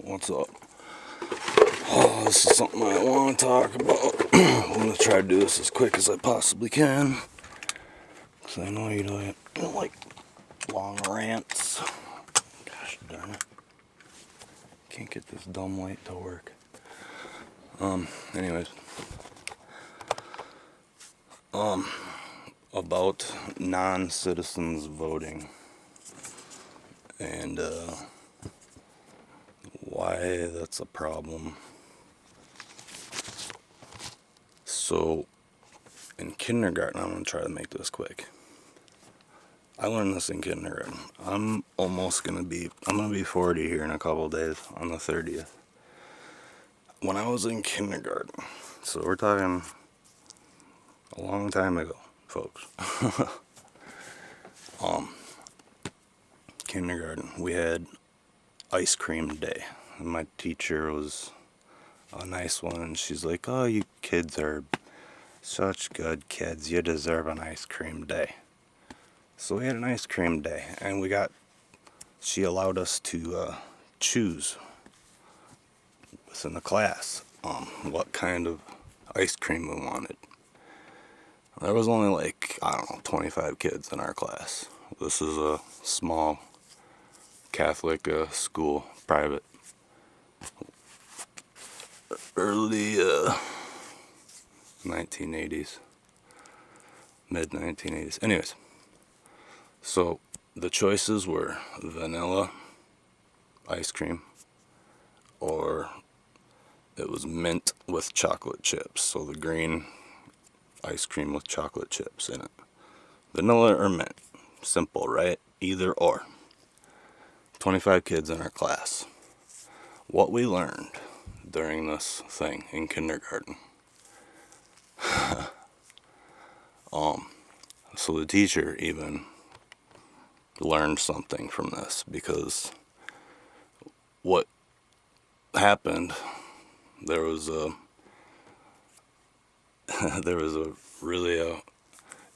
What's up? Oh, this is something I want to talk about. I'm going to try to do this as quick as I possibly can, because I know you don't like long rants. Gosh darn it. Can't get this dumb light to work. Anyways. About non-citizens voting. And, why that's a problem. So, in kindergarten, I'm going to try to make this quick. I learned this in kindergarten. I'm going to be 40 here in a couple days on the 30th. When I was in kindergarten, so we're talking a long time ago, folks. Kindergarten, we had ice cream day. And my teacher was a nice one, and she's like, "Oh, you kids are such good kids. You deserve an ice cream day." So we had an ice cream day, and she allowed us to choose within the class what kind of ice cream we wanted. There was only 25 kids in our class. This is a small Catholic school, private. Early 1980s, mid 1980s. Anyways, so the choices were vanilla ice cream, or it was mint with chocolate chips. So the green ice cream with chocolate chips in it. Vanilla or mint. Simple, right? Either or. 25 kids in our class. What we learned during this thing in kindergarten. So the teacher even learned something from this, because what happened, there was a really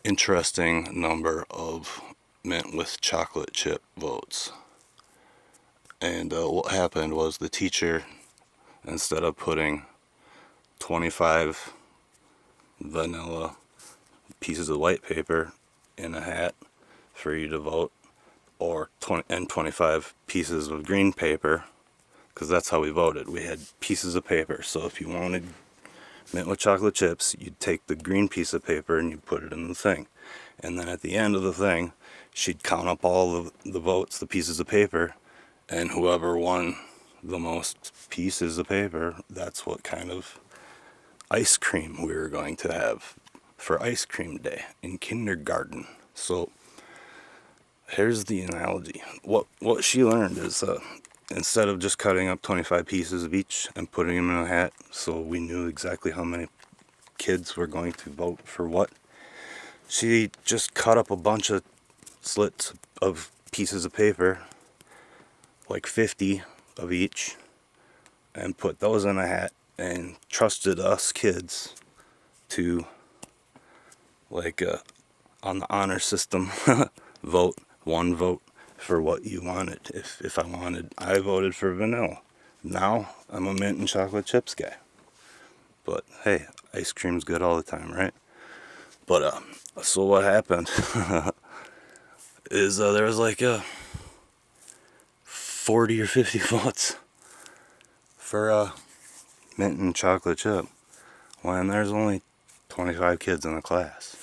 interesting number of mint with chocolate chip votes. And what happened was the teacher, instead of putting 25 vanilla pieces of white paper in a hat for you to vote, or 25 pieces of green paper, because that's how we voted. We had pieces of paper. So if you wanted mint with chocolate chips, you'd take the green piece of paper and you'd put it in the thing. And then at the end of the thing, she'd count up all of the votes, the pieces of paper, and whoever won the most pieces of paper, that's what kind of ice cream we were going to have for ice cream day in kindergarten. So here's the analogy. What she learned is instead of just cutting up 25 pieces of each and putting them in a hat so we knew exactly how many kids were going to vote for what, she just cut up a bunch of slits of pieces of paper, like 50 of each, and put those in a hat, and trusted us kids to, on the honor system, vote one vote for what you wanted. If I voted for vanilla. Now I'm a mint and chocolate chips guy. But hey, ice cream's good all the time, right? But so what happened is there was 40 or 50 votes for mint and chocolate chip, when there's only 25 kids in the class.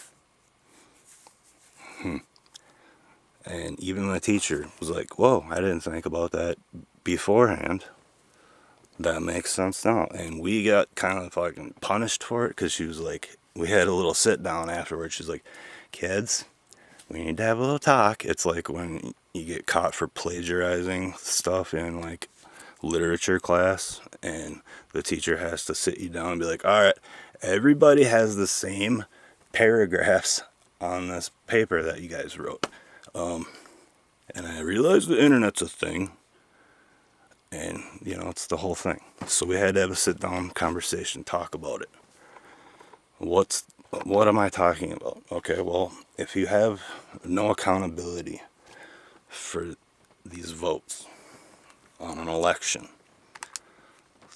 And even the teacher was like, "Whoa, I didn't think about that beforehand. That makes sense now." And we got kind of fucking punished for it, because she was like, we had a little sit down afterwards. She's like, "Kids, we need to have a little talk." It's like when you get caught for plagiarizing stuff in literature class, and the teacher has to sit you down and be like, "All right, everybody has the same paragraphs on this paper that you guys wrote. And I realize the internet's a thing, and it's the whole thing." So we had to have a sit down conversation, talk about it. What am I talking about? Okay, well, if you have no accountability for these votes on an election,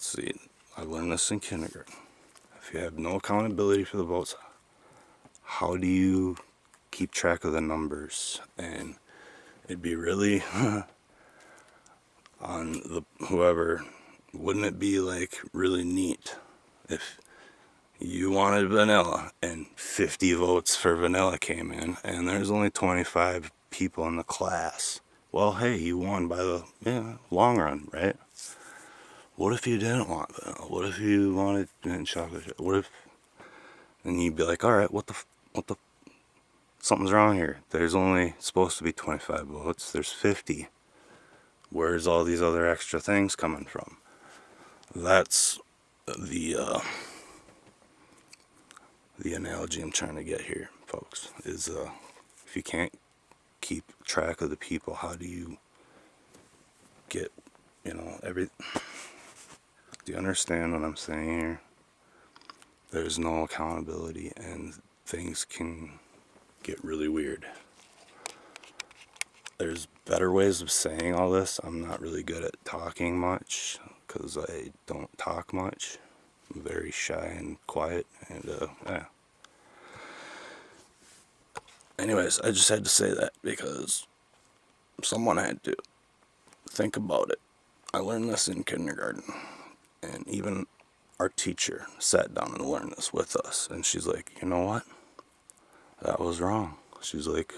see, I learned this in kindergarten. If you have no accountability for the votes, how do you keep track of the numbers? And it'd be really on the whoever, wouldn't it be like really neat if you wanted vanilla and 50 votes for vanilla came in and there's only 25 people in the class? Well, hey, you won by the long run, right? What if you didn't want vanilla? What if you wanted chocolate chip? What if, and you'd be like, all right, what the, something's wrong here. There's only supposed to be 25 votes. There's 50. Where's all these other extra things coming from? That's the analogy I'm trying to get here, folks, is if you can't keep track of the people, how do you get, do you understand what I'm saying here? There's no accountability and things can get really weird. There's better ways of saying all this. I'm not really good at talking much because I don't talk much. I'm very shy and quiet, and yeah. Anyways, I just had to say that because someone had to think about it. I learned this in kindergarten, and even our teacher sat down and learned this with us, and she's like, you know what? That was wrong. She's like,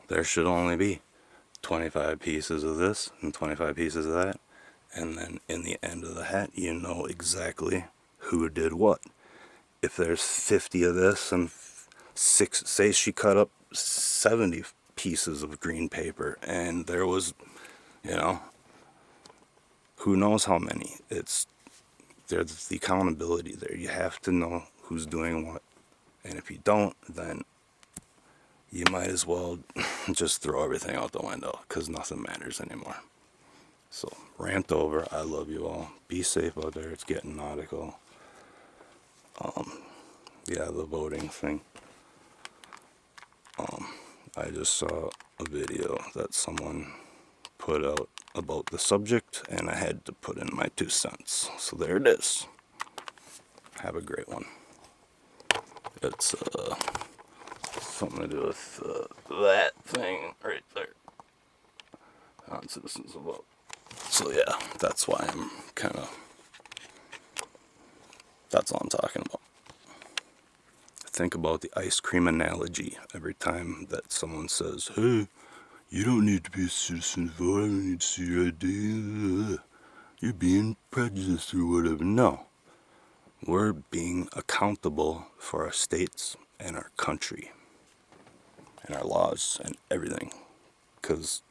there should only be 25 pieces of this and 25 pieces of that, and then in the end of the hat, you know exactly who did what. If there's 50 of this and say she cut up 70 pieces of green paper, and there was, who knows how many. There's the accountability there. You have to know who's doing what, and if you don't, then you might as well just throw everything out the window because nothing matters anymore. So, rant over. I love you all. Be safe out there. It's getting nautical. Yeah, the voting thing. I just saw a video that someone put out about the subject, and I had to put in my 2 cents. So there it is. Have a great one. It's something to do with that thing right there. Non-citizens vote. So yeah, that's why I'm that's all I'm talking about. Think about the ice cream analogy every time that someone says, hey, you don't need to be a citizen vote, I don't need to see your ID, you're being prejudiced or whatever. No, we're being accountable for our states and our country and our laws and everything, because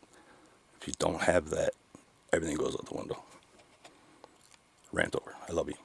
if you don't have that, everything goes out the window. Rant over. I love you.